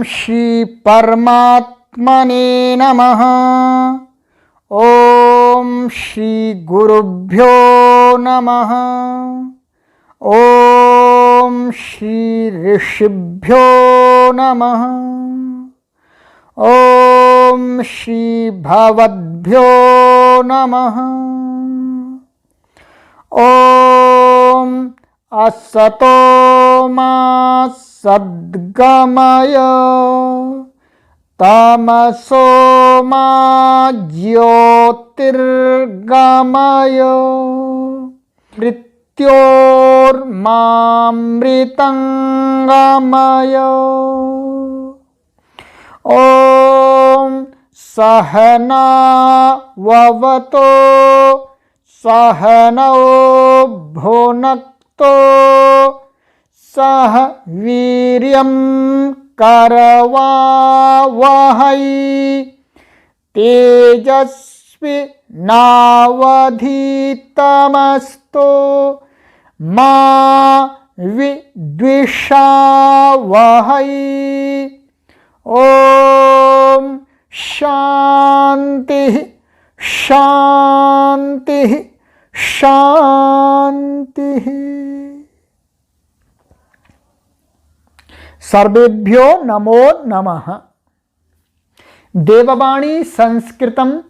श्री परमात्मने नमः। ओम श्री गुरुभ्यो नमः। ओम श्री ऋषिभ्यो नमः। ओम श्री भवद्भ्यो नमः। ओम असतो मा सद्गमय तमसो मा ज्योतिर्गमय मृत्योर्मामृतंगमय। ओम सहना ववतो सहनौ भुनक्तो सह वीर्यं करवावहै तेजस्वी नावधीतमस्तु मा विद्विषावहै। ओम शांति शांति शांति। सर्वेभ्यो नमो नमः। देववाणी संस्कृतम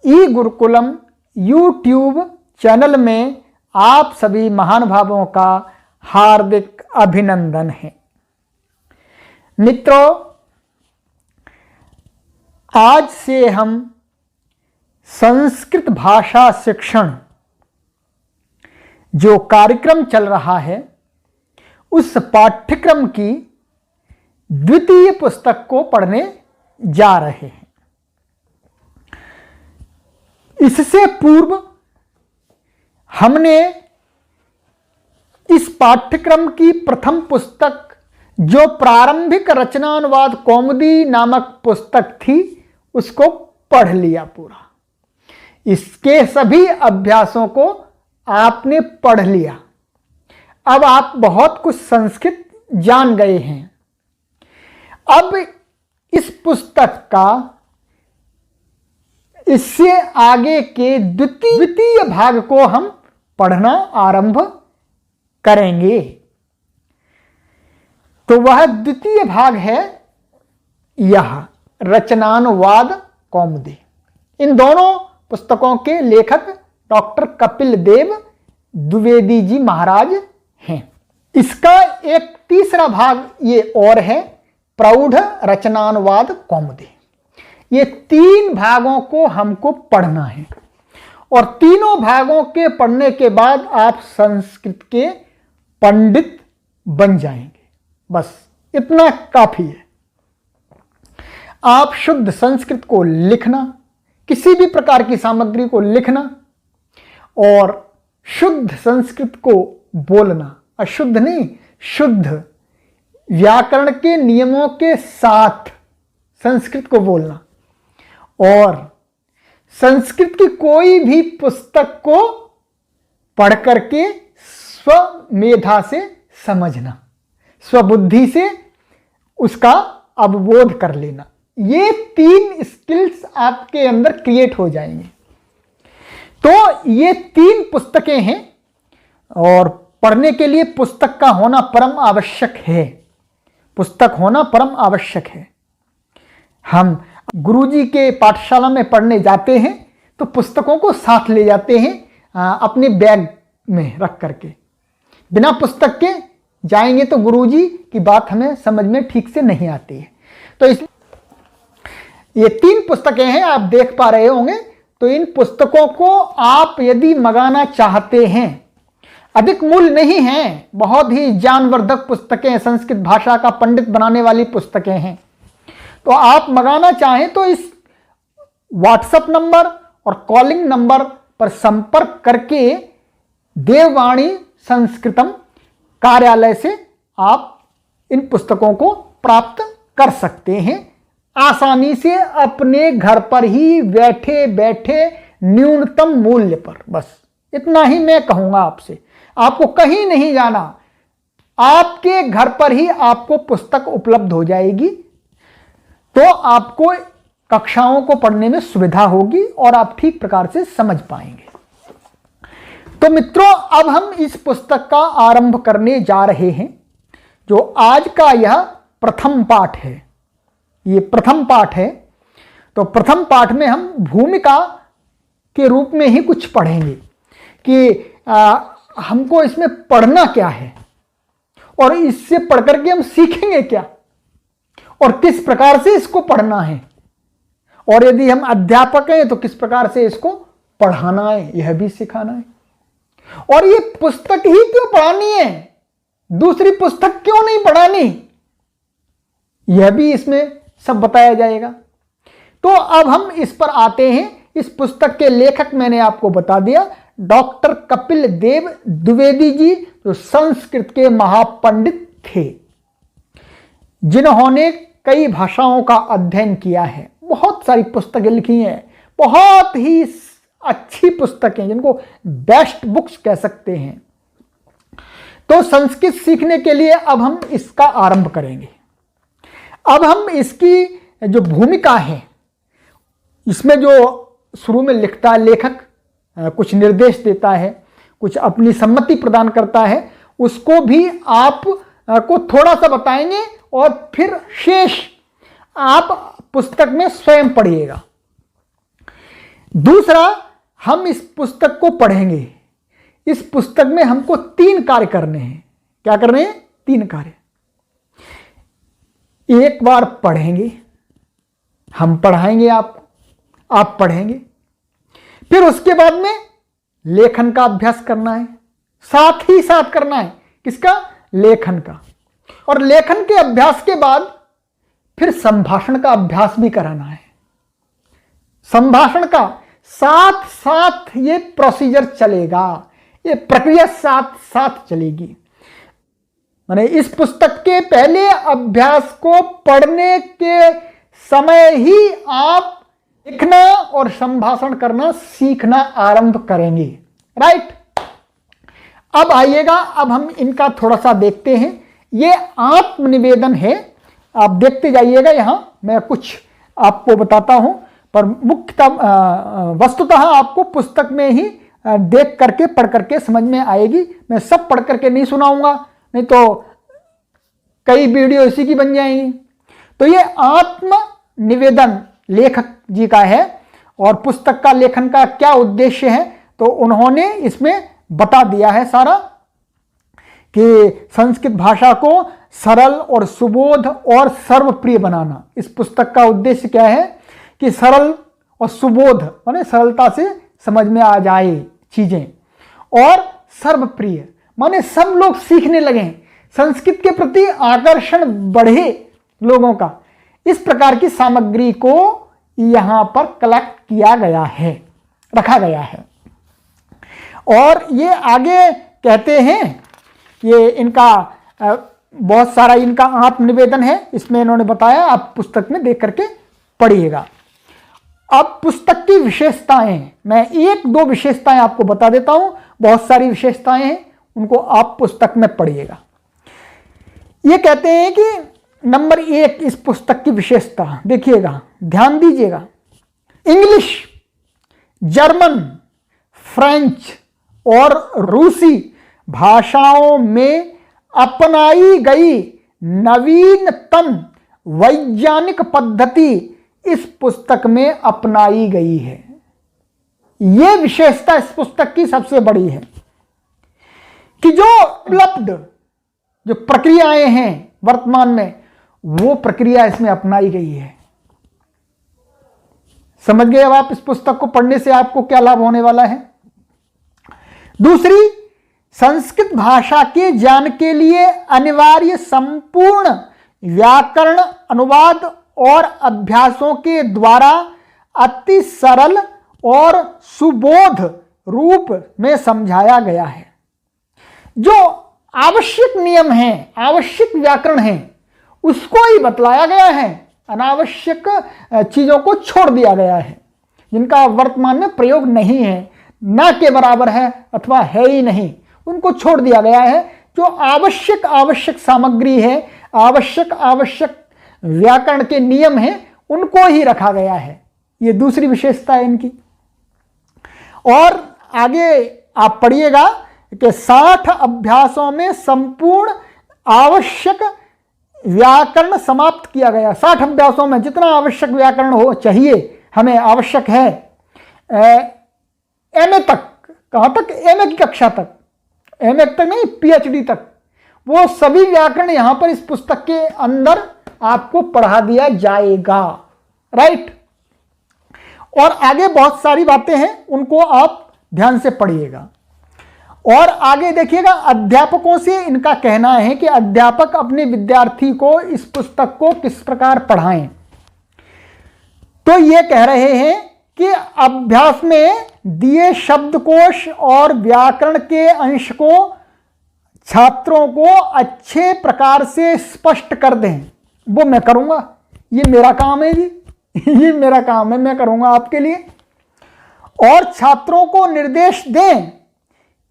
ई गुरुकुलम यूट्यूब चैनल में आप सभी महानुभावों का हार्दिक अभिनंदन है। मित्रों, आज से हम संस्कृत भाषा शिक्षण जो कार्यक्रम चल रहा है उस पाठ्यक्रम की द्वितीय पुस्तक को पढ़ने जा रहे हैं। इससे पूर्व हमने इस पाठ्यक्रम की प्रथम पुस्तक जो प्रारंभिक रचनानुवाद कौमुदी नामक पुस्तक थी उसको पढ़ लिया पूरा। इसके सभी अभ्यासों को आपने पढ़ लिया। अब आप बहुत कुछ संस्कृत जान गए हैं। अब इस पुस्तक का इससे आगे के द्वितीय भाग को हम पढ़ना आरंभ करेंगे। तो वह द्वितीय भाग है यह रचनानुवाद कौमुदी। इन दोनों पुस्तकों के लेखक डॉक्टर कपिल देव द्विवेदी जी महाराज हैं। इसका एक तीसरा भाग ये और है, प्रौढ़ रचनानुवाद कौमुदी। ये 3 भागों को हमको पढ़ना है और तीनों भागों के पढ़ने के बाद आप संस्कृत के पंडित बन जाएंगे। बस इतना काफी है। आप शुद्ध संस्कृत को लिखना, किसी भी प्रकार की सामग्री को लिखना और शुद्ध संस्कृत को बोलना, अशुद्ध नहीं, शुद्ध व्याकरण के नियमों के साथ संस्कृत को बोलना और संस्कृत की कोई भी पुस्तक को पढ़ करके स्वमेधा से समझना, स्वबुद्धि से उसका अवबोध कर लेना। ये 3 स्किल्स आपके अंदर क्रिएट हो जाएंगे। तो ये 3 पुस्तकें हैं और पढ़ने के लिए पुस्तक का होना परम आवश्यक है। पुस्तक होना परम आवश्यक है। हम गुरुजी के पाठशाला में पढ़ने जाते हैं तो पुस्तकों को साथ ले जाते हैं अपने बैग में रख करके। बिना पुस्तक के जाएंगे तो गुरुजी की बात हमें समझ में ठीक से नहीं आती है। तो इस ये 3 पुस्तकें हैं, आप देख पा रहे होंगे। तो इन पुस्तकों को आप यदि मंगाना चाहते हैं, अधिक मूल्य नहीं है, बहुत ही ज्ञानवर्धक पुस्तकें, संस्कृत भाषा का पंडित बनाने वाली पुस्तकें हैं। तो आप मंगाना चाहें तो इस व्हाट्सएप नंबर और कॉलिंग नंबर पर संपर्क करके देववाणी संस्कृतम कार्यालय से आप इन पुस्तकों को प्राप्त कर सकते हैं आसानी से, अपने घर पर ही बैठे बैठे न्यूनतम मूल्य पर। बस इतना ही मैं कहूंगा आपसे। आपको कहीं नहीं जाना, आपके घर पर ही आपको पुस्तक उपलब्ध हो जाएगी तो आपको कक्षाओं को पढ़ने में सुविधा होगी और आप ठीक प्रकार से समझ पाएंगे। तो मित्रों, अब हम इस पुस्तक का आरंभ करने जा रहे हैं। जो आज का यह प्रथम पाठ है, ये प्रथम पाठ है। तो प्रथम पाठ में हम भूमिका के रूप में ही कुछ पढ़ेंगे कि हमको इसमें पढ़ना क्या है और इससे पढ़कर के हम सीखेंगे क्या और किस प्रकार से इसको पढ़ना है, और यदि हम अध्यापक हैं तो किस प्रकार से इसको पढ़ाना है, यह भी सिखाना है। और ये पुस्तक ही क्यों पढ़ानी है, दूसरी पुस्तक क्यों नहीं पढ़ानी, यह भी इसमें सब बताया जाएगा। तो अब हम इस पर आते हैं। इस पुस्तक के लेखक मैंने आपको बता दिया, डॉक्टर कपिल देव द्विवेदी जी, जो संस्कृत के महापंडित थे, जिन्होंने कई भाषाओं का अध्ययन किया है, बहुत सारी पुस्तकें लिखी हैं, बहुत ही अच्छी पुस्तकें जिनको बेस्ट बुक्स कह सकते हैं। तो संस्कृत सीखने के लिए अब हम इसका आरंभ करेंगे। अब हम इसकी जो भूमिका है, इसमें जो शुरू में लिखता है लेखक, कुछ निर्देश देता है, कुछ अपनी सम्मति प्रदान करता है, उसको भी आप को थोड़ा सा बताएंगे और फिर शेष आप पुस्तक में स्वयं पढ़िएगा। दूसरा, हम इस पुस्तक को पढ़ेंगे। इस पुस्तक में हमको 3 कार्य करने हैं। क्या करने हैं? 3 कार्य। एक बार पढ़ेंगे, हम पढ़ाएंगे आपको, आप पढ़ेंगे, फिर उसके बाद में लेखन का अभ्यास करना है, साथ ही साथ करना है। किसका? लेखन का। और लेखन के अभ्यास के बाद फिर संभाषण का अभ्यास भी कराना है। संभाषण का साथ साथ ये प्रोसीजर चलेगा, ये प्रक्रिया साथ साथ चलेगी। माने इस पुस्तक के पहले अभ्यास को पढ़ने के समय ही आप लिखना और संभाषण करना सीखना आरंभ करेंगे। राइट। अब आइएगा, अब हम इनका थोड़ा सा देखते हैं। ये आत्मनिवेदन है, आप देखते जाइएगा। यहां मैं कुछ आपको बताता हूं, पर मुख्यतः वस्तुतः आपको पुस्तक में ही देख करके पढ़ करके समझ में आएगी। मैं सब पढ़ करके नहीं सुनाऊंगा, नहीं तो कई वीडियो इसी की बन जाएंगी। तो ये आत्मनिवेदन लेखक जी का है, और पुस्तक का लेखन का क्या उद्देश्य है तो उन्होंने इसमें बता दिया है सारा, कि संस्कृत भाषा को सरल और सुबोध और सर्वप्रिय बनाना। इस पुस्तक का उद्देश्य क्या है कि सरल और सुबोध माने सरलता से समझ में आ जाए चीजें, और सर्वप्रिय माने सब लोग सीखने लगे, संस्कृत के प्रति आकर्षण बढ़े लोगों का। इस प्रकार की सामग्री को यहां पर कलेक्ट किया गया है, रखा गया है। और ये आगे कहते हैं, ये इनका बहुत सारा इनका आत्मनिवेदन है, इसमें इन्होंने बताया, आप पुस्तक में देख करके पढ़िएगा। अब पुस्तक की विशेषताएं, मैं 1-2 विशेषताएं आपको बता देता हूं, बहुत सारी विशेषताएं हैं, उनको आप पुस्तक में पढ़िएगा। ये कहते हैं कि नंबर 1 इस पुस्तक की विशेषता देखिएगा, ध्यान दीजिएगा, इंग्लिश, जर्मन, फ्रेंच और रूसी भाषाओं में अपनाई गई नवीनतम वैज्ञानिक पद्धति इस पुस्तक में अपनाई गई है। यह विशेषता इस पुस्तक की सबसे बड़ी है कि जो उपलब्ध जो प्रक्रियाएं हैं वर्तमान में, वो प्रक्रिया इसमें अपनाई गई है। समझ गए अब आप इस पुस्तक को पढ़ने से आपको क्या लाभ होने वाला है। दूसरी, संस्कृत भाषा के ज्ञान के लिए अनिवार्य संपूर्ण व्याकरण, अनुवाद और अभ्यासों के द्वारा अति सरल और सुबोध रूप में समझाया गया है। जो आवश्यक नियम हैं, आवश्यक व्याकरण हैं, उसको ही बतलाया गया है, अनावश्यक चीजों को छोड़ दिया गया है, जिनका वर्तमान में प्रयोग नहीं है, ना के बराबर है अथवा है ही नहीं, उनको छोड़ दिया गया है। जो आवश्यक सामग्री है, आवश्यक व्याकरण के नियम हैं, उनको ही रखा गया है। ये दूसरी विशेषता है इनकी। और आगे आप पढ़िएगा कि 60 अभ्यासों में संपूर्ण आवश्यक व्याकरण समाप्त किया गया। 60 अभ्यासों में जितना आवश्यक व्याकरण हो चाहिए, हमें आवश्यक है, एमए तक, कहाँ तक? एमए की कक्षा तक, एमए तक नहीं, पीएचडी तक, वो सभी व्याकरण यहां पर इस पुस्तक के अंदर आपको पढ़ा दिया जाएगा। राइट। और आगे बहुत सारी बातें हैं, उनको आप ध्यान से पढ़िएगा। और आगे देखिएगा, अध्यापकों से इनका कहना है कि अध्यापक अपने विद्यार्थी को इस पुस्तक को किस प्रकार पढ़ाएं। तो ये कह रहे हैं कि अभ्यास में दिए शब्दकोश और व्याकरण के अंश को छात्रों को अच्छे प्रकार से स्पष्ट कर दें। वो मैं करूंगा, ये मेरा काम है जी, ये मेरा काम है, मैं करूंगा आपके लिए। और छात्रों को निर्देश दें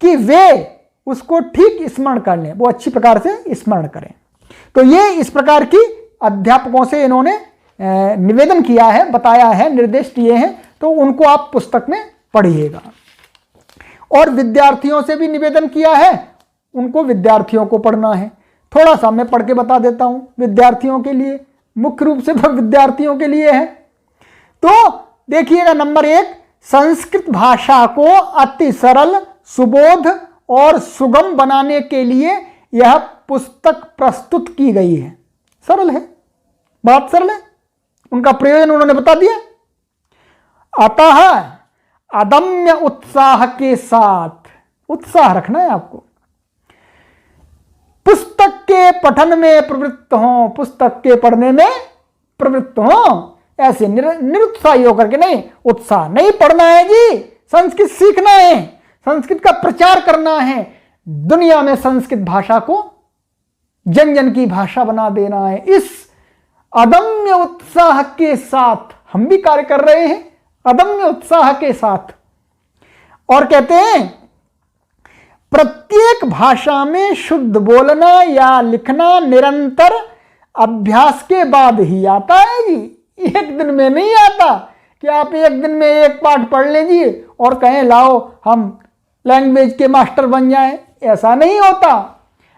कि वे उसको ठीक स्मरण कर लें, वो अच्छी प्रकार से स्मरण करें। तो ये इस प्रकार की अध्यापकों से इन्होंने निवेदन किया है, बताया है, निर्देश दिए हैं। तो उनको आप पुस्तक में पढ़िएगा। और विद्यार्थियों से भी निवेदन किया है, उनको विद्यार्थियों को पढ़ना है। थोड़ा सा मैं पढ़ के बता देता हूं विद्यार्थियों के लिए, मुख्य रूप से तो विद्यार्थियों के लिए है। तो देखिएगा, नंबर 1, संस्कृत भाषा को अति सरल, सुबोध और सुगम बनाने के लिए यह पुस्तक प्रस्तुत की गई है। सरल है, बात सरल है, उनका प्रयोजन उन्होंने बता दिया। अतः अदम्य उत्साह के साथ, उत्साह रखना है आपको, पुस्तक के पठन में प्रवृत्त हो, पुस्तक के पढ़ने में प्रवृत्त हो। ऐसे निरुत्साही होकर के नहीं, उत्साह नहीं, पढ़ना है जी, संस्कृत सीखना है, संस्कृत का प्रचार करना है, दुनिया में संस्कृत भाषा को जन जन की भाषा बना देना है। इस अदम्य उत्साह के साथ हम भी कार्य कर रहे हैं, अदम्य उत्साह के साथ। और कहते हैं, प्रत्येक भाषा में शुद्ध बोलना या लिखना निरंतर अभ्यास के बाद ही आता है जी। एक दिन में नहीं आता कि आप एक दिन में एक पाठ पढ़ लीजिए और कहें लाओ हम लैंग्वेज के मास्टर बन जाएं, ऐसा नहीं होता।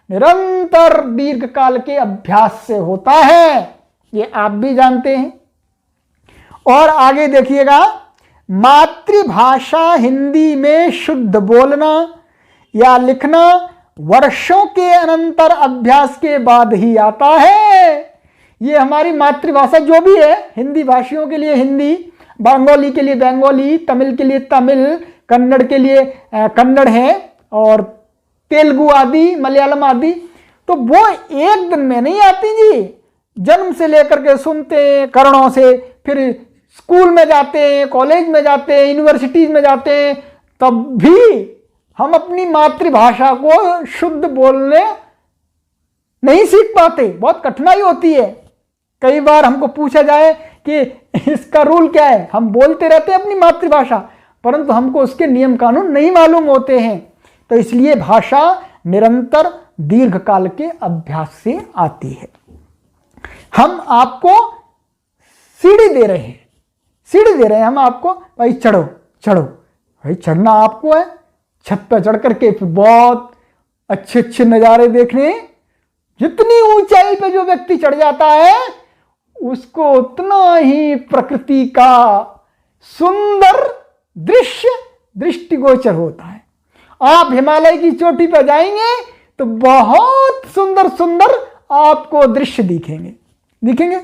निरंतर दीर्घ काल के अभ्यास से होता है, ये आप भी जानते हैं। और आगे देखिएगा, मातृभाषा हिंदी में शुद्ध बोलना या लिखना वर्षों के अनंतर अभ्यास के बाद ही आता है। ये हमारी मातृभाषा जो भी है, हिंदी भाषियों के लिए हिंदी, बंगाली के लिए बंगाली, तमिल के लिए तमिल, कन्नड़ के लिए कन्नड़ है, और तेलुगु आदि, मलयालम आदि, तो वो एक दिन में नहीं आती जी। जन्म से लेकर के सुनते हैं कर्णों से, फिर स्कूल में जाते हैं, कॉलेज में जाते हैं, यूनिवर्सिटीज में जाते हैं, तब भी हम अपनी मातृभाषा को शुद्ध बोलने नहीं सीख पाते, बहुत कठिनाई होती है। कई बार हमको पूछा जाए कि इसका रूल क्या है, हम बोलते रहते हैं अपनी मातृभाषा, परंतु हमको उसके नियम कानून नहीं मालूम होते हैं। तो इसलिए भाषा निरंतर दीर्घ काल के अभ्यास से आती है। हम आपको सीढ़ी दे रहे हैं, सीढ़ी दे रहे हैं हम आपको, भाई चढ़ो चढ़ो, भाई चढ़ना आपको है। छत पर चढ़ करके फिर बहुत अच्छे अच्छे नज़ारे देखने। जितनी ऊंचाई पे जो व्यक्ति चढ़ जाता है उसको उतना ही प्रकृति का सुंदर दृश्य दृष्टिगोचर होता है। आप हिमालय की चोटी पर जाएंगे तो बहुत सुंदर सुंदर आपको दृश्य दिखेंगे दिखेंगे,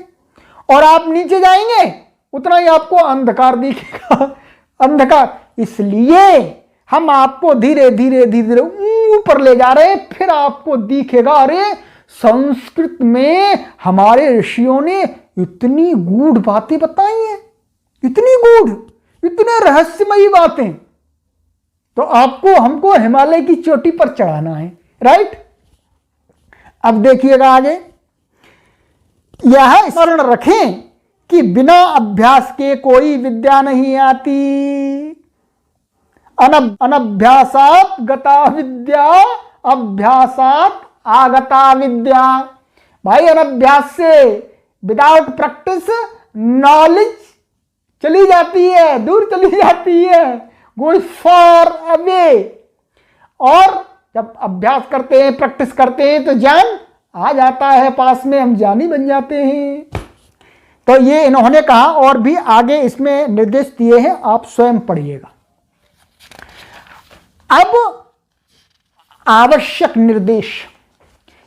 और आप नीचे जाएंगे उतना ही आपको अंधकार दिखेगा, अंधकार। इसलिए हम आपको धीरे धीरे धीरे ऊपर ले जा रहे हैं, फिर आपको दिखेगा अरे संस्कृत में हमारे ऋषियों ने इतनी गूढ़ बातें बताई हैं, इतनी गूढ़, इतने रहस्यमयी बातें। तो आपको हमको हिमालय की चोटी पर चढ़ाना है, राइट। अब देखिएगा आगे, यह स्मरण रखें कि बिना अभ्यास के कोई विद्या नहीं आती। अनभ्यासात गता विद्या, अभ्यासात आगता विद्या। भाई अनभ्यास से, विदाउट प्रैक्टिस नॉलेज चली जाती है, दूर चली जाती है, गोज फॉर अवे। और जब अभ्यास करते हैं, प्रैक्टिस करते हैं, तो ज्ञान आ जाता है पास में, हम ज्ञानी बन जाते हैं। तो ये इन्होंने कहा, और भी आगे इसमें निर्देश दिए हैं, आप स्वयं पढ़िएगा। अब आवश्यक निर्देश,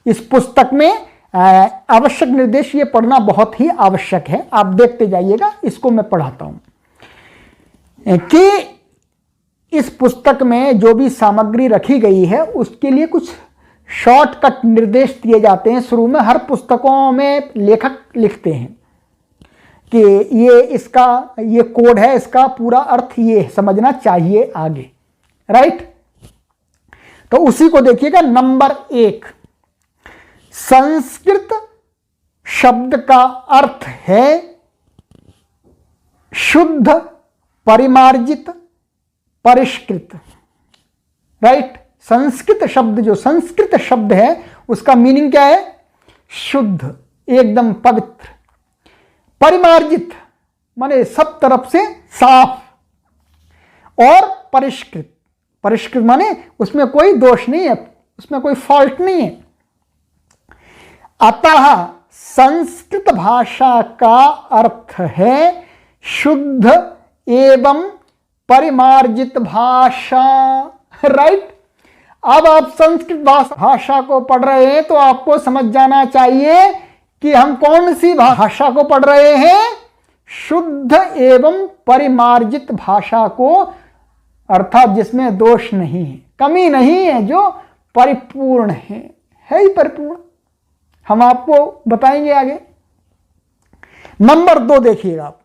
इस पुस्तक में आवश्यक निर्देश ये पढ़ना बहुत ही आवश्यक है। आप देखते जाइएगा, इसको मैं पढ़ाता हूं कि इस पुस्तक में जो भी सामग्री रखी गई है उसके लिए कुछ शॉर्टकट निर्देश दिए जाते हैं। शुरू में हर पुस्तकों में लेखक लिखते हैं कि ये कोड है, इसका पूरा अर्थ ये समझना चाहिए आगे, राइट। तो उसी को देखिएगा। नंबर 1, संस्कृत शब्द का अर्थ है शुद्ध, परिमार्जित, परिष्कृत, राइट। संस्कृत शब्द, जो संस्कृत शब्द है उसका मीनिंग क्या है? शुद्ध, एकदम पवित्र। परिमार्जित माने सब तरफ से साफ, और परिष्कृत, परिष्कृत माने उसमें कोई दोष नहीं है, उसमें कोई फॉल्ट नहीं है। अतः संस्कृत भाषा का अर्थ है शुद्ध एवं परिमार्जित भाषा, राइट। अब आप संस्कृत भाषा को पढ़ रहे हैं तो आपको समझ जाना चाहिए कि हम कौन सी भाषा को पढ़ रहे हैं? शुद्ध एवं परिमार्जित भाषा को, अर्थात जिसमें दोष नहीं है, कमी नहीं है, जो परिपूर्ण है ही परिपूर्ण। हम आपको बताएंगे आगे। नंबर 2 देखिएगा आप।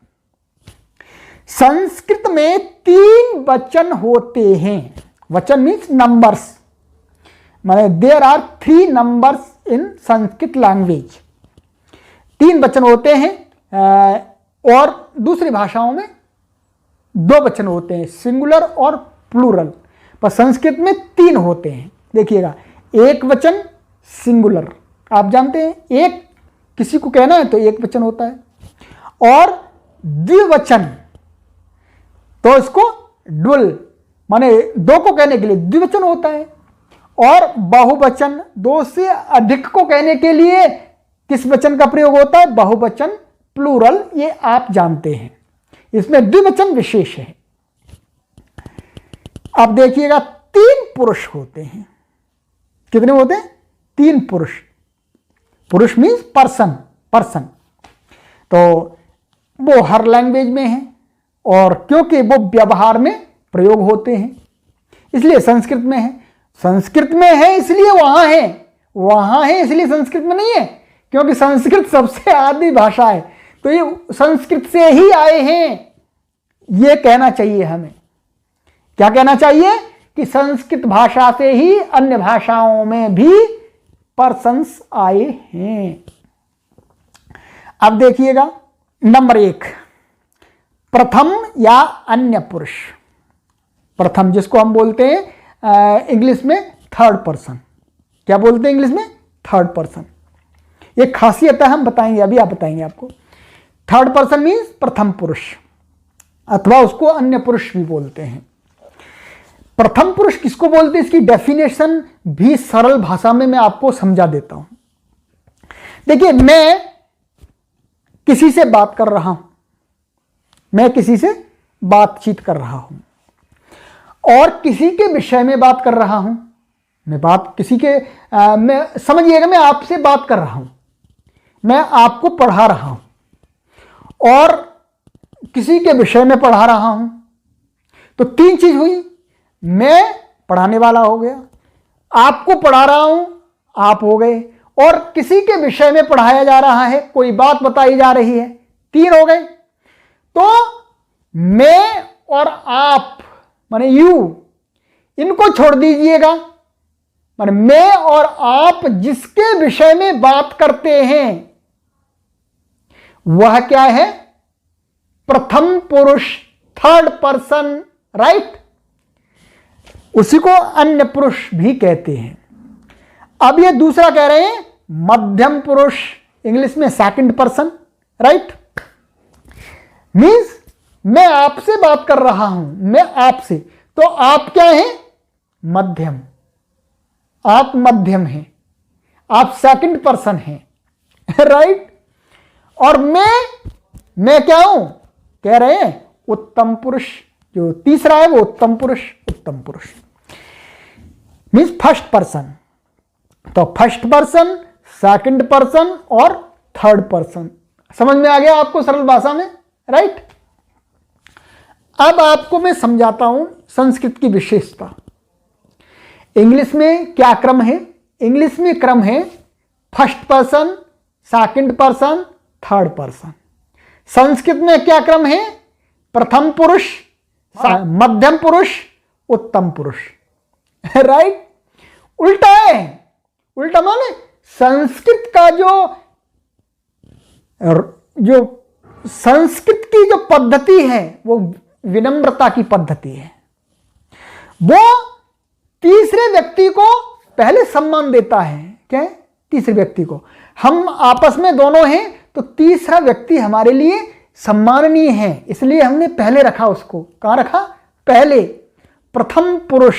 संस्कृत में 3 वचन होते हैं। वचन मीन्स नंबर्स, माने there are 3 numbers in Sanskrit language. 3 वचन होते हैं, और दूसरी भाषाओं में 2 वचन होते हैं, सिंगुलर और प्लूरल, पर संस्कृत में 3 होते हैं। देखिएगा, एक वचन सिंगुलर, आप जानते हैं, एक किसी को कहना है तो एक वचन होता है, और द्विवचन तो इसको ड्युअल माने 2 को कहने के लिए द्विवचन होता है, और बहुवचन 2 से अधिक को कहने के लिए किस वचन का प्रयोग होता है? बहुवचन, प्लूरल, ये आप जानते हैं। इसमें द्विवचन विशेष है। अब देखिएगा, 3 पुरुष होते हैं। कितने होते हैं? 3 पुरुष। पुरुष मीन्स पर्सन। तो वो हर लैंग्वेज में है, और क्योंकि वो व्यवहार में प्रयोग होते हैं इसलिए संस्कृत में है। संस्कृत में है इसलिए वहां है इसलिए संस्कृत में नहीं है, क्योंकि संस्कृत सबसे आदि भाषा है, तो ये संस्कृत से ही आए हैं। ये कहना चाहिए हमें। क्या कहना चाहिए? कि संस्कृत भाषा से ही अन्य भाषाओं में भी पर्सन्स आए हैं। अब देखिएगा, नंबर 1, प्रथम या अन्य पुरुष। प्रथम जिसको हम बोलते हैं इंग्लिश में थर्ड पर्सन। क्या बोलते हैं इंग्लिश में? Third person. एक खासियत है, हम बताएंगे, अभी आप बताएंगे आपको। थर्ड पर्सन मीन्स प्रथम पुरुष, अथवा उसको अन्य पुरुष भी बोलते हैं। प्रथम पुरुष किसको बोलते हैं? इसकी डेफिनेशन भी सरल भाषा में मैं आपको समझा देता हूं। देखिए, मैं किसी से बात कर रहा हूं, मैं किसी से बातचीत कर रहा हूं, और किसी के विषय में बात कर रहा हूं। मैं बात किसी के मैं समझिएगा, मैं आपसे बात कर रहा हूं, मैं आपको पढ़ा रहा हूं, और किसी के विषय में पढ़ा रहा हूं। तो 3 चीज हुई। मैं पढ़ाने वाला हो गया, आपको पढ़ा रहा हूं, आप हो गए, और किसी के विषय में पढ़ाया जा रहा है, कोई बात बताई जा रही है, 3 हो गए। तो मैं और आप माने यू, इनको छोड़ दीजिएगा। माने मैं और आप जिसके विषय में बात करते हैं वह क्या है? प्रथम पुरुष, थर्ड पर्सन, राइट। उसी को अन्य पुरुष भी कहते हैं। अब ये दूसरा कह रहे हैं मध्यम पुरुष, इंग्लिश में सेकंड पर्सन, राइट। मीन्स मैं आपसे बात कर रहा हूं, मैं आपसे, तो आप क्या हैं? मध्यम। आप मध्यम हैं, आप सेकंड पर्सन हैं, राइट। और मैं क्या हूं? कह रहे हैं उत्तम पुरुष। जो तीसरा है वो उत्तम पुरुष। उत्तम पुरुष मीन्स फर्स्ट पर्सन। तो फर्स्ट पर्सन, सेकंड पर्सन और थर्ड पर्सन। समझ में आ गया आपको सरल भाषा में, राइट। अब आपको मैं समझाता हूं संस्कृत की विशेषता। इंग्लिश में क्या क्रम है? इंग्लिश में क्रम है first person, second person, third person. Sanskrit में क्या क्रम है? प्रथम पुरुष, मध्यम पुरुष, उत्तम पुरुष, राइट। उल्टा है। उल्टा माने संस्कृत का जो संस्कृत की जो पद्धति है वो विनम्रता की पद्धति है। वो तीसरे व्यक्ति को पहले सम्मान देता है। क्या है? तीसरे व्यक्ति को। हम आपस में दोनों हैं तो तीसरा व्यक्ति हमारे लिए सम्माननीय है, इसलिए हमने पहले रखा उसको। कहां रखा? पहले। प्रथम पुरुष,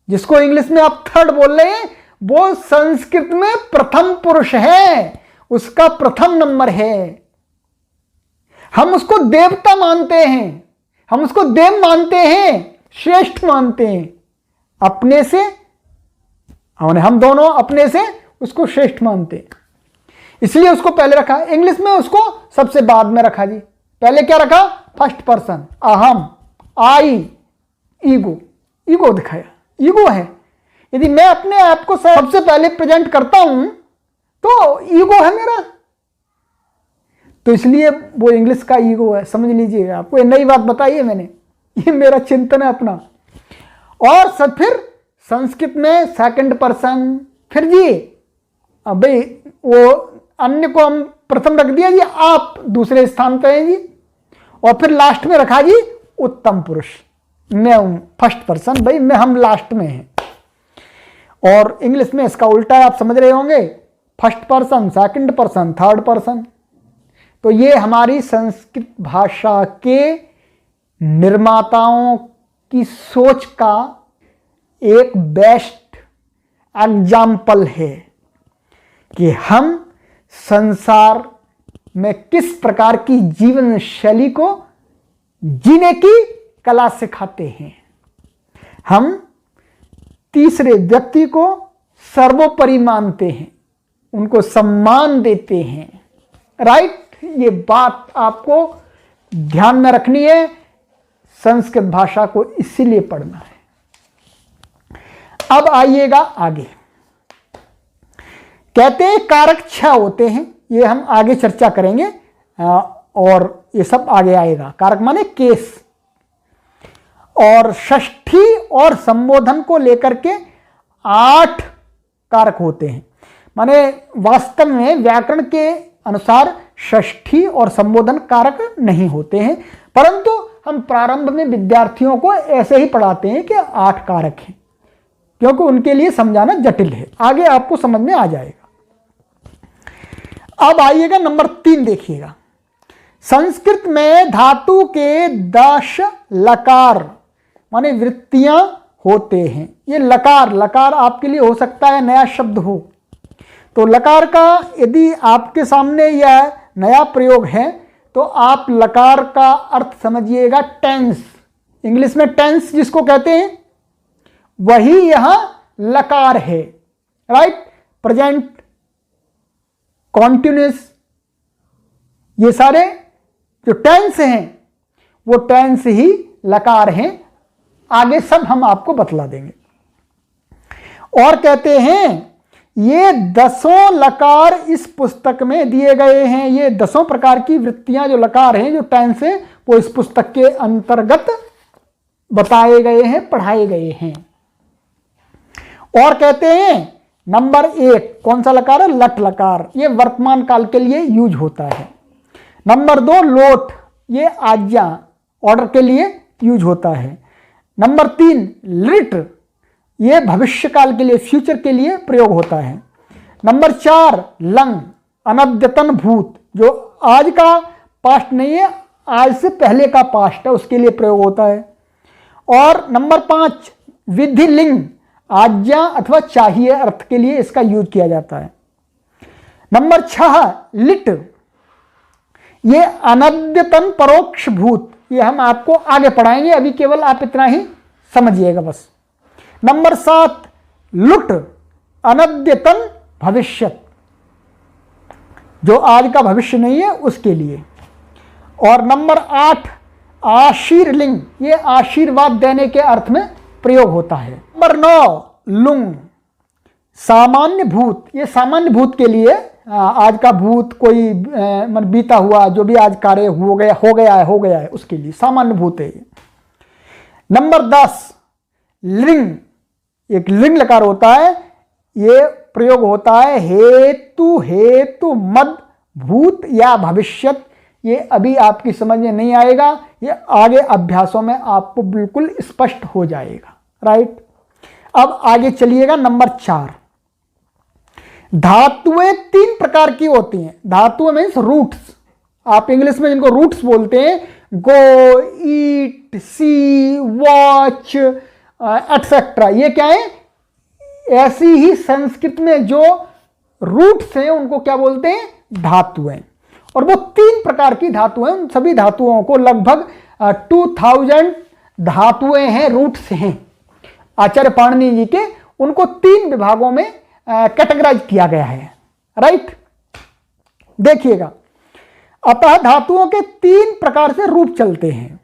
जिसको इंग्लिश में आप थर्ड बोल रहे हैं, वो संस्कृत में प्रथम पुरुष है, उसका प्रथम नंबर है। हम उसको देवता मानते हैं, हम उसको देव मानते हैं, श्रेष्ठ मानते हैं। अपने से हम दोनों अपने से उसको श्रेष्ठ मानते हैं, इसलिए उसको पहले रखा। इंग्लिश में उसको सबसे बाद में रखा जी। पहले क्या रखा? फर्स्ट पर्सन, अहम, आई, ईगो। ईगो दिखाया, ईगो है। यदि मैं अपने आप को सबसे पहले प्रेजेंट करता हूं तो ईगो है मेरा, तो इसलिए वो इंग्लिश का ईगो है। समझ लीजिए, आपको ये नई बात बताई है मैंने, ये मेरा चिंतन है अपना। और सब फिर संस्कृत में सेकंड पर्सन, फिर जी अब भाई वो अन्य को हम प्रथम रख दिया जी, आप दूसरे स्थान पे हैं जी, और फिर लास्ट में रखा जी उत्तम पुरुष। मैं हूं फर्स्ट पर्सन, भाई मैं, हम लास्ट में हैं। और इंग्लिश में इसका उल्टा है, आप समझ रहे होंगे, first person, second person, third person. तो ये हमारी संस्कृत भाषा के निर्माताओं की सोच का एक बेस्ट एग्जाम्पल है कि हम संसार में किस प्रकार की जीवन शैली को जीने की कला सिखाते हैं। हम तीसरे व्यक्ति को सर्वोपरि मानते हैं, उनको सम्मान देते हैं, राइट। ये बात आपको ध्यान में रखनी है। संस्कृत भाषा को इसीलिए पढ़ना है। अब आइएगा आगे। कहते हैं कारक 6 होते हैं, ये हम आगे चर्चा करेंगे और ये सब आगे आएगा। कारक माने केस। और षष्ठी और संबोधन को लेकर के 8 कारक होते हैं। माने वास्तव में व्याकरण के अनुसार षष्ठी और संबोधन कारक नहीं होते हैं, परंतु हम प्रारंभ में विद्यार्थियों को ऐसे ही पढ़ाते हैं कि 8 कारक हैं, क्योंकि उनके लिए समझाना जटिल है। आगे आपको समझ में आ जाएगा। अब आइएगा नंबर 3 देखिएगा। संस्कृत में धातु के 10 लकार माने वृत्तियां होते हैं। ये लकार, लकार आपके लिए हो सकता है नया शब्द हो, तो लकार का यदि आपके सामने यह नया प्रयोग है तो आप लकार का अर्थ समझिएगा टेंस। इंग्लिश में टेंस जिसको कहते हैं वही यहां लकार है, राइट। प्रेजेंट, कॉन्टिन्यूस, ये सारे जो टेंस हैं वो टेंस ही लकार हैं। आगे सब हम आपको बतला देंगे। और कहते हैं ये 10 लकार इस पुस्तक में दिए गए हैं। ये 10 प्रकार की वृत्तियां जो लकार हैं, जो टेंस हैं, वो इस पुस्तक के अंतर्गत बताए गए हैं, पढ़ाए गए हैं। और कहते हैं नंबर 1 कौन सा लकार है? लट लकार। ये वर्तमान काल के लिए यूज होता है। नंबर 2 लोट, ये आज्ञा, ऑर्डर के लिए यूज होता है। नंबर 3 लिट, ये भविष्य काल के लिए, फ्यूचर के लिए प्रयोग होता है। नंबर 4 लंग, अनद्यतन भूत, जो आज का पास्ट नहीं है, आज से पहले का पास्ट है उसके लिए प्रयोग होता है। और नंबर 5 विधि लिंग, आज्ञा अथवा चाहिए अर्थ के लिए इसका यूज किया जाता है। नंबर 6 लिट, ये अनद्यतन परोक्ष भूत, ये हम आपको आगे पढ़ाएंगे, अभी केवल आप इतना ही समझिएगा बस। नंबर 7 लुट, अनद्यतन भविष्यत, जो आज का भविष्य नहीं है उसके लिए। और नंबर 8 आशीर्लिंग, ये आशीर्वाद देने के अर्थ में प्रयोग होता है। नंबर 9 लुंग, सामान्य भूत, ये सामान्य भूत के लिए आज का भूत कोई बीता हुआ जो भी आज कार्य हो गया है उसके लिए सामान्य भूत है। नंबर 10 लिंग, एक लिंग लकार होता है, ये प्रयोग होता है हेतु मद भूत या भविष्यत, ये अभी आपकी समझ में नहीं आएगा, ये आगे अभ्यासों में आपको बिल्कुल स्पष्ट हो जाएगा। राइट, अब आगे चलिएगा। नंबर 4 धातुएं 3 प्रकार की होती हैं। धातुएं मीन्स रूट्स, आप इंग्लिश में जिनको रूट्स बोलते हैं, गो, ईट, सी, वॉच एटसेट्रा, ये क्या है? ऐसी ही संस्कृत में जो रूट्स हैं उनको क्या बोलते हैं? धातुएं। और वो 3 प्रकार की धातुएं, उन सभी धातुओं को लगभग 2000 धातुएं हैं, रूट्स हैं आचार्य पाणिनि जी के, उनको 3 विभागों में कैटेगराइज किया गया है। राइट, देखिएगा। अतः धातुओं के 3 प्रकार से रूप चलते हैं।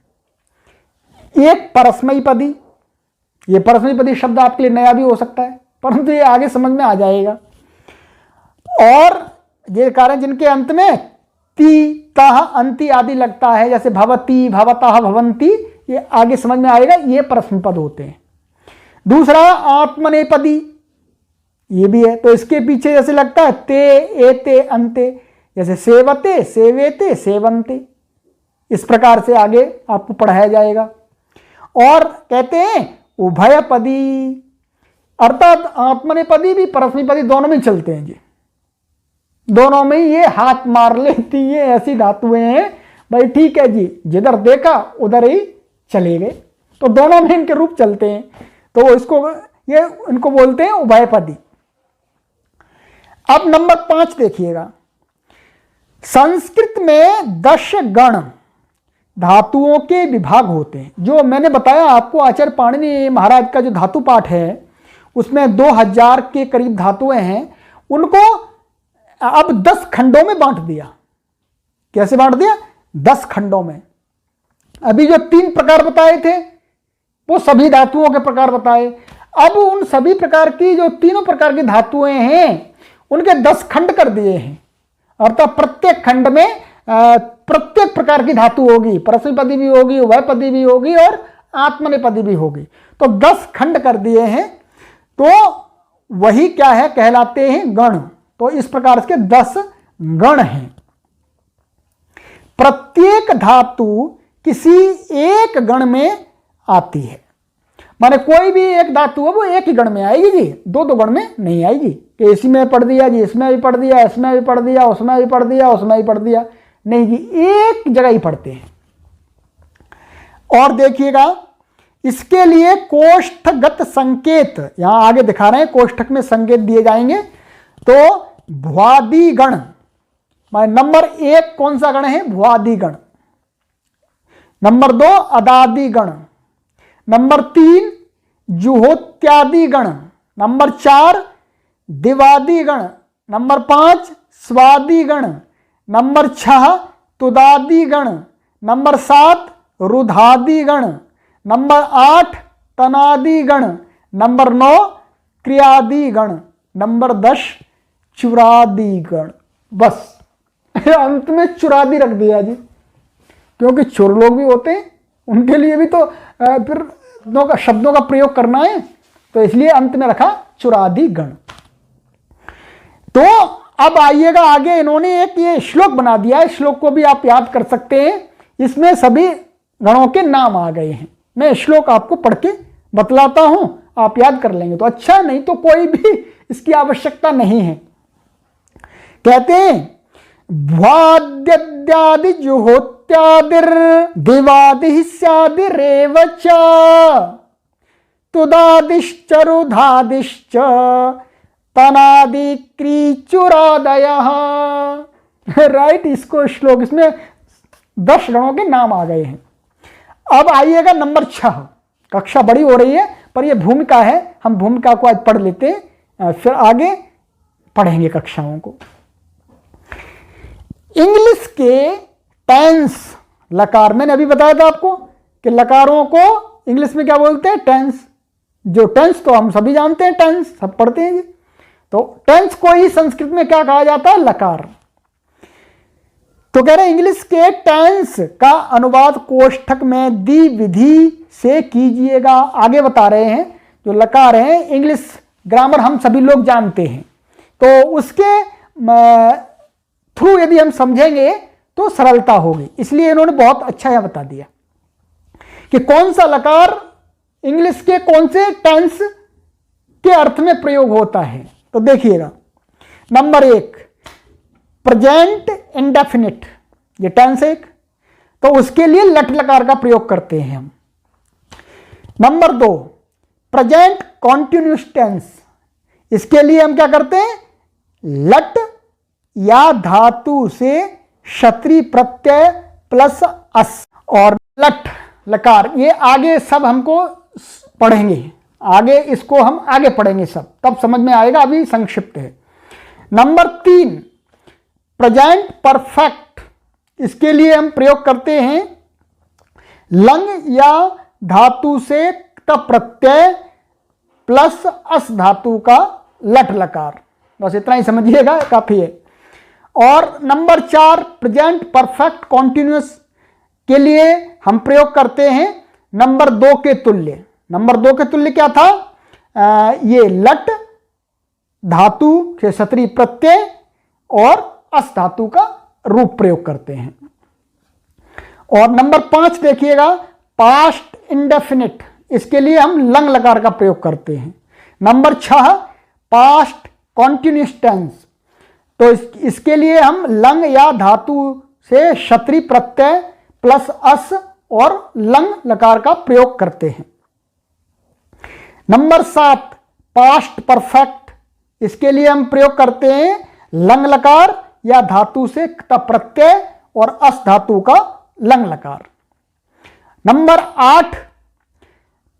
एक परस्मयी पदी, ये परस्मयी पदी शब्द आपके लिए नया भी हो सकता है परंतु ये आगे समझ में आ जाएगा। और ये कारण जिनके अंत में ती, तह, अंति आदि लगता है, जैसे भवती, भवतः, भवंती, ये आगे समझ में आएगा, ये परस्मय पद होते हैं। दूसरा आत्मनेपदी, ये भी है, तो इसके पीछे जैसे लगता है ते, एते, अंते, जैसे सेवते, सेवेते, सेवंते, इस प्रकार से आगे आपको पढ़ाया जाएगा। और कहते हैं उभयपदी, अर्थात आत्मनेपदी भी परस्मैपदी दोनों में चलते हैं जी, दोनों में ये हाथ मार लेती, ये ऐसी धातुएं हैं भाई, ठीक है जी, जिधर देखा उधर ही चले गए, तो दोनों में इनके रूप चलते हैं, तो इसको ये इनको बोलते हैं उभयपदी। अब नंबर 5 देखिएगा। संस्कृत में 10 गण धातुओं के विभाग होते हैं। जो मैंने बताया आपको, आचार्य पाणिनि महाराज का जो धातु पाठ है उसमें 2000 के करीब धातुएं हैं, उनको अब 10 खंडों में बांट दिया। कैसे बांट दिया? 10 खंडों में। अभी जो 3 प्रकार बताए थे वो सभी धातुओं के प्रकार बताए, अब उन सभी प्रकार की जो 3 प्रकार की धातुएं हैं उनके 10 खंड कर दिए हैं। अर्थात प्रत्येक खंड में प्रत्येक प्रकार की धातु होगी, परस्मैपदी भी होगी, उभयपदी भी होगी और आत्मनेपदी भी होगी, तो 10 खंड कर दिए हैं, तो वही क्या है कहलाते हैं गण। तो इस प्रकार के 10 गण हैं। प्रत्येक धातु किसी एक गण में आती है, माने कोई भी एक धातु है वो एक ही गण में आएगी जी, 2 गण में नहीं आएगी कि इसी में पढ़ दिया जी, इसमें भी पढ़ दिया, इसमें भी पढ़ दिया, उसमें भी पढ़ दिया, उसमें भी पढ़ दिया, नहीं जी, एक जगह ही पढ़ते हैं। और देखिएगा, इसके लिए कोष्ठगत संकेत यहां आगे दिखा रहे हैं, कोष्ठक में संकेत दिए जाएंगे। तो भुआदि गण, नंबर 1 कौन सा गण है? भुआदि गण। नंबर 2 अदादि गण। नंबर 3 जुहोत्यादि गण। नंबर 4 दिवादि गण। नंबर 5 स्वादि गण। नंबर 6 तुदादि गण। नंबर 7 रुधादि गण। नंबर 8 तनादि गण। नंबर 9 क्रियादि गण। नंबर 10 चुरादि गण। बस अंत में चुरादि रख दिया जी, क्योंकि चोर लोग भी होते हैं, उनके लिए भी तो फिर शब्दों का प्रयोग करना है, तो इसलिए अंत में रखा चुरादि गण। तो अब आइएगा आगे, इन्होंने एक ये श्लोक बना दिया है, श्लोक को भी आप याद कर सकते हैं, इसमें सभी गणों के नाम आ गए हैं। मैं श्लोक आपको पढ़ के बतलाता हूं, आप याद कर लेंगे तो अच्छा, नहीं तो कोई भी इसकी आवश्यकता नहीं है। कहते हैं भ्वाद्यादि जुहोत्यादि इत्यादिर दिवादिः स्यादिरेव च तुदादिश्चरुधादिश्च तनादि क्रीचुरादयः। राइट, इसको श्लोक, इसमें 10 गणों के नाम आ गए हैं। अब आइएगा नंबर 6। कक्षा बड़ी हो रही है पर यह भूमिका है, हम भूमिका को आज पढ़ लेते हैं, फिर आगे पढ़ेंगे कक्षाओं को। इंग्लिश के टेंस लकार, मैंने अभी बताया था आपको कि लकारों को इंग्लिश में क्या बोलते हैं, टेंस। जो टेंस तो हम सभी जानते हैं, टेंस सब पढ़ते हैं। तो टेंस को ही संस्कृत में क्या कहा जाता है, लकार। तो कह रहे हैं इंग्लिश के टेंस का अनुवाद कोष्ठक में दी विधि से कीजिएगा। आगे बता रहे हैं जो लकार हैं, इंग्लिश ग्रामर हम सभी लोग जानते हैं, तो उसके थ्रू यदि हम समझेंगे तो सरलता होगी, इसलिए इन्होंने बहुत अच्छा यह बता दिया कि कौन सा लकार इंग्लिश के कौन से टेंस के अर्थ में प्रयोग होता है। तो देखिएगा, नंबर 1 प्रेजेंट इंडेफिनिट, ये टेंस एक, तो उसके लिए लट लकार का प्रयोग करते हैं हम। नंबर 2 प्रेजेंट कॉन्टिन्यूस टेंस, इसके लिए हम क्या करते हैं, लट या धातु से क्षत्रि प्रत्यय प्लस अस और लट लकार, ये आगे सब हमको पढ़ेंगे, आगे इसको हम आगे पढ़ेंगे सब, तब समझ में आएगा, अभी संक्षिप्त है। नंबर 3 प्रेजेंट परफेक्ट, इसके लिए हम प्रयोग करते हैं लंग या धातु से त प्रत्यय प्लस अस धातु का लट लकार, बस इतना ही समझिएगा, काफी है। और नंबर 4 प्रेजेंट परफेक्ट कॉन्टिन्यूस के लिए हम प्रयोग करते हैं नंबर 2 के तुल्य। नंबर 2 के तुल्य क्या था, ये लट धातु से क्षत्रि प्रत्यय और अस धातु का रूप प्रयोग करते हैं। और नंबर 5 देखिएगा पास्ट इंडेफिनिट, इसके लिए हम लंग लकार का प्रयोग करते हैं। नंबर 6 पास्ट कॉन्टिन्यूस टेंस, तो इसके लिए हम लंग या धातु से क्षत्रि प्रत्यय प्लस अस और लंग लकार का प्रयोग करते हैं। नंबर 7 पास्ट परफेक्ट, इसके लिए हम प्रयोग करते हैं लंग लकार या धातु से त प्रत्यय और अस धातु का लंग लकार। Number 8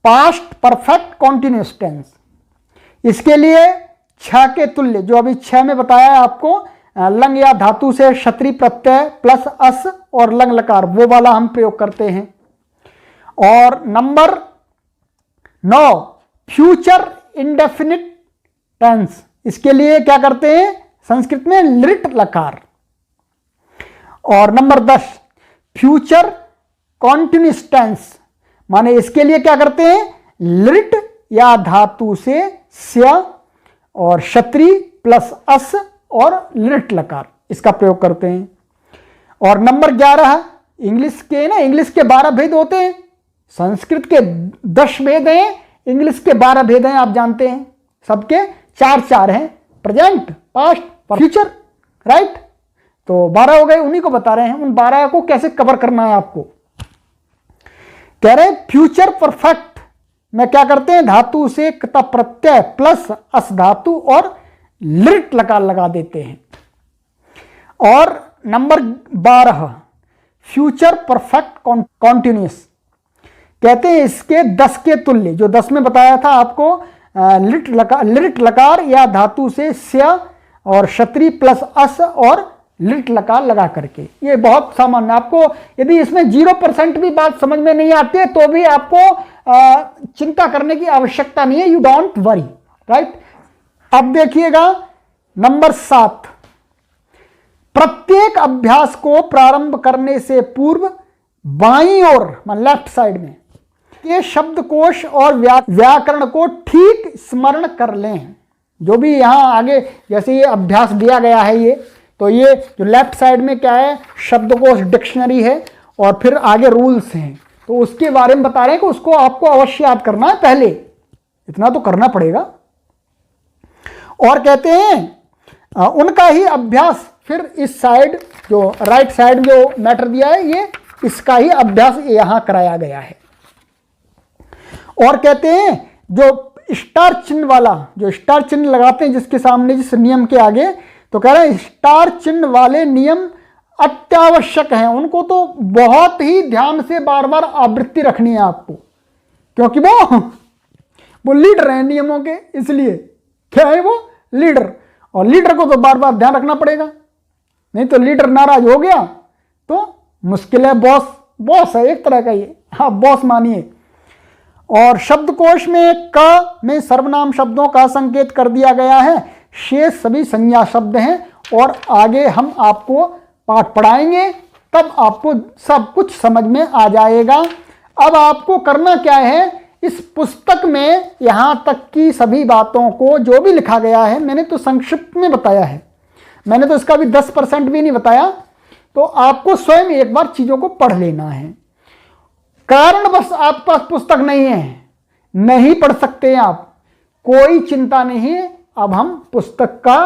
past perfect continuous tense, इसके लिए 6 के तुल्य, जो अभी 6 में बताया आपको, लंग या धातु से क्षत्रि प्रत्यय प्लस अस और लंग लकार, वो वाला हम प्रयोग करते हैं। और नंबर 9 फ्यूचर इंडेफिनिट टेंस, इसके लिए क्या करते हैं, संस्कृत में लिट लकार। और नंबर 10 फ्यूचर कॉन्टिन्यूस टेंस, माने इसके लिए क्या करते हैं, लिट या धातु से स्या और क्षत्रि प्लस अस और लिट लकार, इसका प्रयोग करते हैं। और नंबर 11 इंग्लिश के ना, इंग्लिश के 12 भेद होते हैं, संस्कृत के 10 भेद हैं, इंग्लिश के 12 भेद हैं, आप जानते हैं, सबके 4 हैं, प्रेजेंट पास्ट फ्यूचर, राइट। तो 12 हो गए, उन्हीं को बता रहे हैं, उन 12 को कैसे कवर करना है आपको। कह रहे हैं फ्यूचर परफेक्ट में क्या करते हैं, धातु से क्त प्रत्यय प्लस अस धातु और लिट लकार लगा देते हैं। और नंबर 12 फ्यूचर परफेक्ट कॉन्टिन्यूस, कहते हैं इसके 10 के तुल्य, जो 10 में बताया था आपको, लिट लकार या धातु से स्या और क्षत्रि प्लस अस और लिट लकार लगा करके, ये बहुत सामान्य, आपको यदि इसमें 0% भी बात समझ में नहीं आती है तो भी आपको चिंता करने की आवश्यकता नहीं है, यू डोंट वरी, राइट। अब देखिएगा नंबर 7 प्रत्येक अभ्यास को प्रारंभ करने से पूर्व बाईं ओर, लेफ्ट साइड में ये शब्दकोश और व्याकरण को ठीक स्मरण कर लें। जो भी यहां आगे जैसे ये अभ्यास दिया गया है, ये तो ये जो लेफ्ट साइड में क्या है, शब्दकोश डिक्शनरी है और फिर आगे रूल्स हैं, तो उसके बारे में बता रहे हैं कि उसको आपको अवश्य याद करना है, पहले इतना तो करना पड़ेगा। और कहते हैं उनका ही अभ्यास फिर इस साइड, जो राइट साइड जो मैटर दिया है, ये इसका ही अभ्यास यहां कराया गया है। और कहते हैं जो स्टार चिन्ह वाला, जो स्टार चिन्ह लगाते हैं जिसके सामने, जिस नियम के आगे, तो कह रहे हैं स्टार चिन्ह वाले नियम अत्यावश्यक हैं, उनको तो बहुत ही ध्यान से बार बार आवृत्ति रखनी है आपको, क्योंकि वो लीडर हैं नियमों के, इसलिए क्या है वो लीडर, और लीडर को तो बार बार ध्यान रखना पड़ेगा, नहीं तो लीडर नाराज हो गया तो मुश्किल है। बॉस है एक तरह का ये, हाँ बॉस मानिए। और शब्दकोश में क में सर्वनाम शब्दों का संकेत कर दिया गया है, शेष सभी संज्ञा शब्द हैं। और आगे हम आपको पाठ पढ़ाएंगे, तब आपको सब कुछ समझ में आ जाएगा। अब आपको करना क्या है, इस पुस्तक में यहाँ तक की सभी बातों को जो भी लिखा गया है, मैंने तो संक्षिप्त में बताया है, मैंने तो इसका भी 10% भी नहीं बताया, तो आपको स्वयं एक बार चीज़ों को पढ़ लेना है। कारण बस आपके पास पुस्तक नहीं है, नहीं पढ़ सकते आप, कोई चिंता नहीं। अब हम पुस्तक का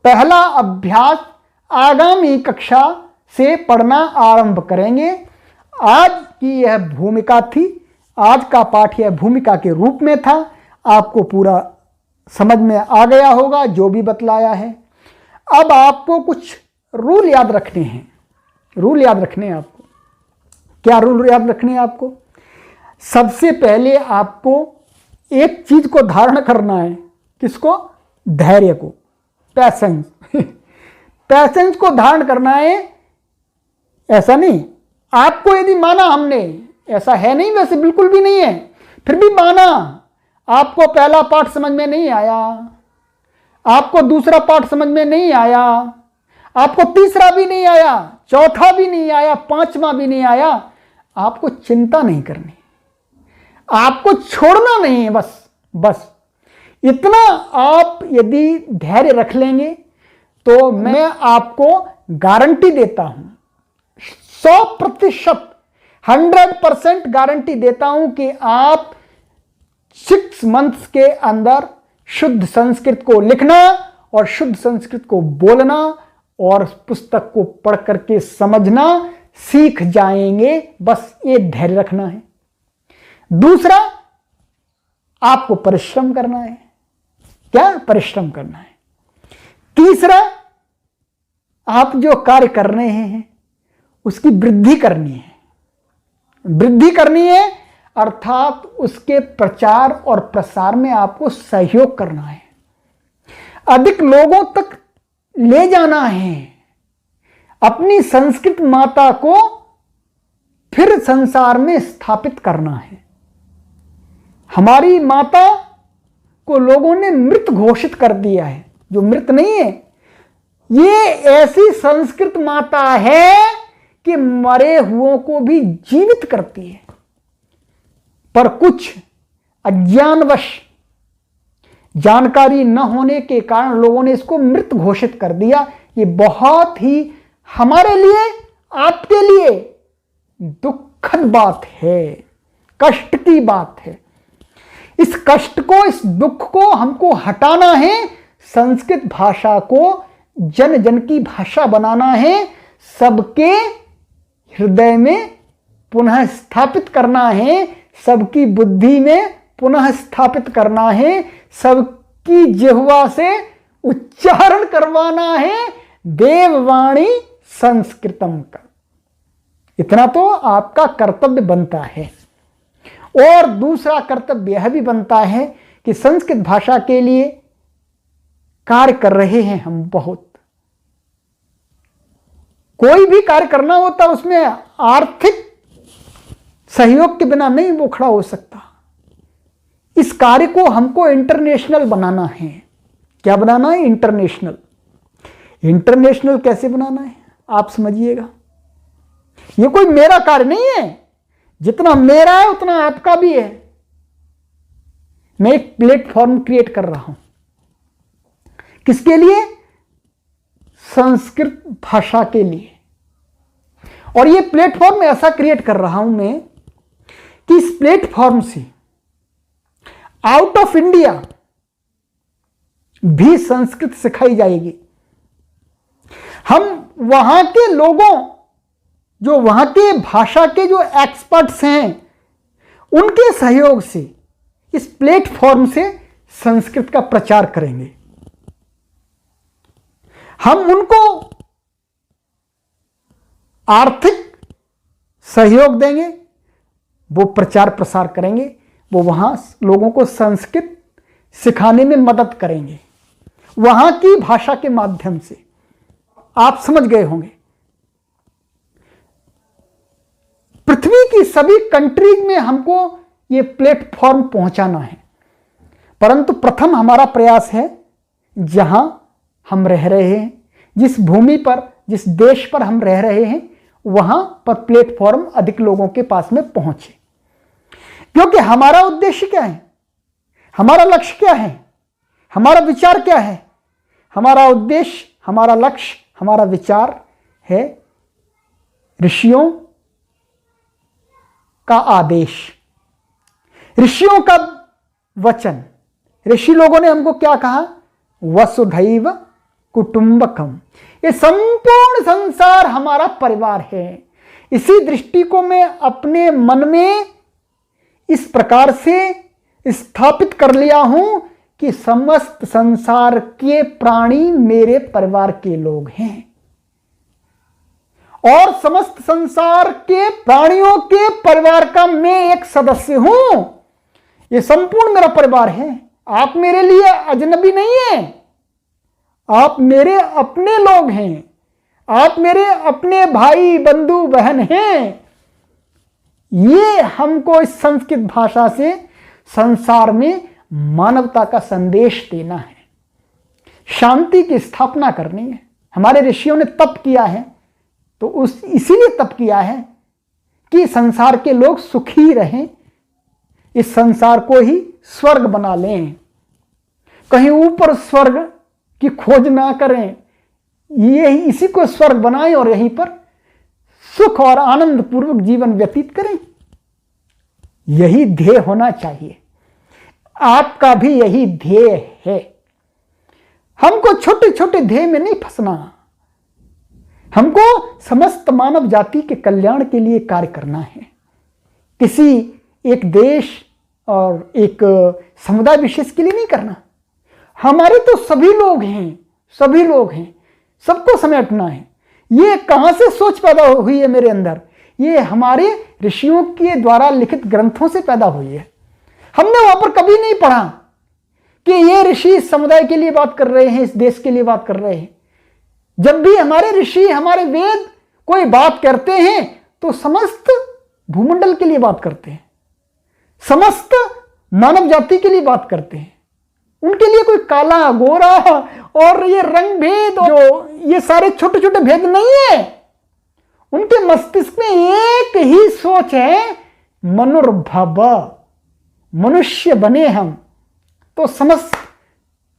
पहला अभ्यास आगामी कक्षा से पढ़ना आरंभ करेंगे। आज की यह भूमिका थी, आज का पाठ यह भूमिका के रूप में था। आपको पूरा समझ में आ गया होगा जो भी बतलाया है। अब आपको कुछ रूल याद रखने हैं, रूल याद रखने हैं आपको। क्या रूल याद रखने हैं आपको? सबसे पहले आपको एक चीज को धारण करना है, किसको? धैर्य को, पैसेंस पैसेंस को धारण करना है। ऐसा नहीं आपको यदि माना हमने, ऐसा है नहीं, वैसे बिल्कुल भी नहीं है, फिर भी माना, आपको पहला पाठ समझ में नहीं आया, आपको दूसरा पाठ समझ में नहीं आया, आपको तीसरा भी नहीं आया, चौथा भी नहीं आया, पांचवा भी नहीं आया, आपको चिंता नहीं करनी, आपको छोड़ना नहीं है। बस इतना आप यदि धैर्य रख लेंगे तो मैं आपको गारंटी देता हूं, 100%, 100% गारंटी देता हूं कि आप 6 मंथ्स के अंदर शुद्ध संस्कृत को लिखना और शुद्ध संस्कृत को बोलना और पुस्तक को पढ़ करके समझना सीख जाएंगे। बस ये धैर्य रखना है। दूसरा, आपको परिश्रम करना है। क्या परिश्रम करना है? तीसरा, आप जो कार्य कर रहे हैं उसकी वृद्धि करनी है, वृद्धि करनी है, अर्थात उसके प्रचार और प्रसार में आपको सहयोग करना है, अधिक लोगों तक ले जाना है, अपनी संस्कृत माता को फिर संसार में स्थापित करना है। हमारी माता को लोगों ने मृत घोषित कर दिया है, जो मृत नहीं है, ये ऐसी संस्कृत माता है कि मरे हुओं को भी जीवित करती है। पर कुछ अज्ञानवश, जानकारी न होने के कारण लोगों ने इसको मृत घोषित कर दिया। ये बहुत ही हमारे लिए, आपके लिए दुखद बात है, कष्ट की बात है। इस कष्ट को, इस दुख को हमको हटाना है, संस्कृत भाषा को जन जन की भाषा बनाना है, सबके हृदय में पुनः स्थापित करना है, सबकी बुद्धि में पुनः स्थापित करना है, सबकी जिह्वा से उच्चारण करवाना है देववाणी संस्कृतम का। इतना तो आपका कर्तव्य बनता है। और दूसरा कर्तव्य यह भी बनता है कि संस्कृत भाषा के लिए कार्य कर रहे हैं हम बहुत। कोई भी कार्य करना होता है उसमें आर्थिक सहयोग के बिना नहीं वो खड़ा हो सकता। इस कार्य को हमको इंटरनेशनल बनाना है। क्या बनाना है? इंटरनेशनल। इंटरनेशनल कैसे बनाना है आप समझिएगा। ये कोई मेरा कार्य नहीं है, जितना मेरा है उतना आपका भी है। मैं एक प्लेटफॉर्म क्रिएट कर रहा हूं, किसके लिए? संस्कृत भाषा के लिए। और ये प्लेटफॉर्म ऐसा क्रिएट कर रहा हूं मैं कि इस प्लेटफॉर्म से आउट ऑफ इंडिया भी संस्कृत सिखाई जाएगी। हम वहां के लोगों जो वहां के भाषा के जो एक्सपर्ट्स हैं उनके सहयोग से इस प्लेटफॉर्म से संस्कृत का प्रचार करेंगे। हम उनको आर्थिक सहयोग देंगे, वो प्रचार प्रसार करेंगे, वो वहां लोगों को संस्कृत सिखाने में मदद करेंगे वहां की भाषा के माध्यम से। आप समझ गए होंगे, पृथ्वी की सभी कंट्रीज में हमको ये प्लेटफॉर्म पहुंचाना है, परंतु प्रथम हमारा प्रयास है जहां हम रह रहे हैं, जिस भूमि पर, जिस देश पर हम रह रहे हैं, वहां पर प्लेटफॉर्म अधिक लोगों के पास में पहुंचे। क्योंकि हमारा उद्देश्य क्या है, हमारा लक्ष्य क्या है, हमारा विचार क्या है? हमारा उद्देश्य, हमारा लक्ष्य, हमारा विचार है ऋषियों का आदेश, ऋषियों का वचन। ऋषि लोगों ने हमको क्या कहा? वसुधैव कुटुंबकम। ये संपूर्ण संसार हमारा परिवार है। इसी दृष्टि को मैं अपने मन में इस प्रकार से स्थापित कर लिया हूं कि समस्त संसार के प्राणी मेरे परिवार के लोग हैं और समस्त संसार के प्राणियों के परिवार का मैं एक सदस्य हूं। ये संपूर्ण मेरा परिवार है। आप मेरे लिए अजनबी नहीं है, आप मेरे अपने लोग हैं, आप मेरे अपने भाई बंधु बहन हैं। ये हमको इस संस्कृत भाषा से संसार में मानवता का संदेश देना है, शांति की स्थापना करनी है। हमारे ऋषियों ने तप किया है, तो इसीलिए तप किया है कि संसार के लोग सुखी रहें, इस संसार को ही स्वर्ग बना लें, कहीं ऊपर स्वर्ग की खोज ना करें, ये इसी को स्वर्ग बनाएं और यहीं पर सुख और आनंद पूर्वक जीवन व्यतीत करें। यही ध्येय होना चाहिए। आपका भी यही ध्येय है। हमको छोटे छोटे ध्येय में नहीं फंसना, हमको समस्त मानव जाति के कल्याण के लिए कार्य करना है। किसी एक देश और एक समुदाय विशेष के लिए नहीं करना। हमारे तो सभी लोग हैं, सभी लोग हैं, सबको समेटना है। ये कहां से सोच पैदा हुई है मेरे अंदर? ये हमारे ऋषियों के द्वारा लिखित ग्रंथों से पैदा हुई है। हमने वहां पर कभी नहीं पढ़ा कि ये ऋषि इस समुदाय के लिए बात कर रहे हैं, इस देश के लिए बात कर रहे हैं। जब भी हमारे ऋषि, हमारे वेद कोई बात करते हैं तो समस्त भूमंडल के लिए बात करते हैं, समस्त मानव जाति के लिए बात करते हैं। उनके लिए कोई काला गोरा और ये रंग भेद और ये सारे छोटे छोटे भेद नहीं है। उनके मस्तिष्क में एक ही सोच है, मनुर्भव, मनुष्य बने हम तो समस्त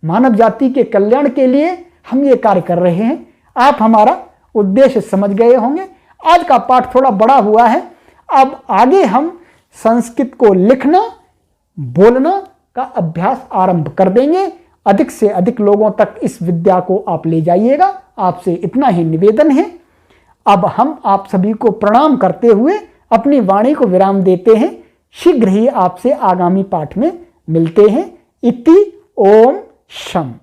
मानव जाति के कल्याण के लिए हम ये कार्य कर रहे हैं। आप हमारा उद्देश्य समझ गए होंगे। आज का पाठ थोड़ा बड़ा हुआ है, अब आगे हम संस्कृत को लिखना, बोलना का अभ्यास आरंभ कर देंगे। अधिक से अधिक लोगों तक इस विद्या को आप ले जाइएगा, आपसे इतना ही निवेदन है। अब हम आप सभी को प्रणाम करते हुए अपनी वाणी को विराम देते हैं। शीघ्र ही आपसे आगामी पाठ में मिलते हैं। इति ओम शम।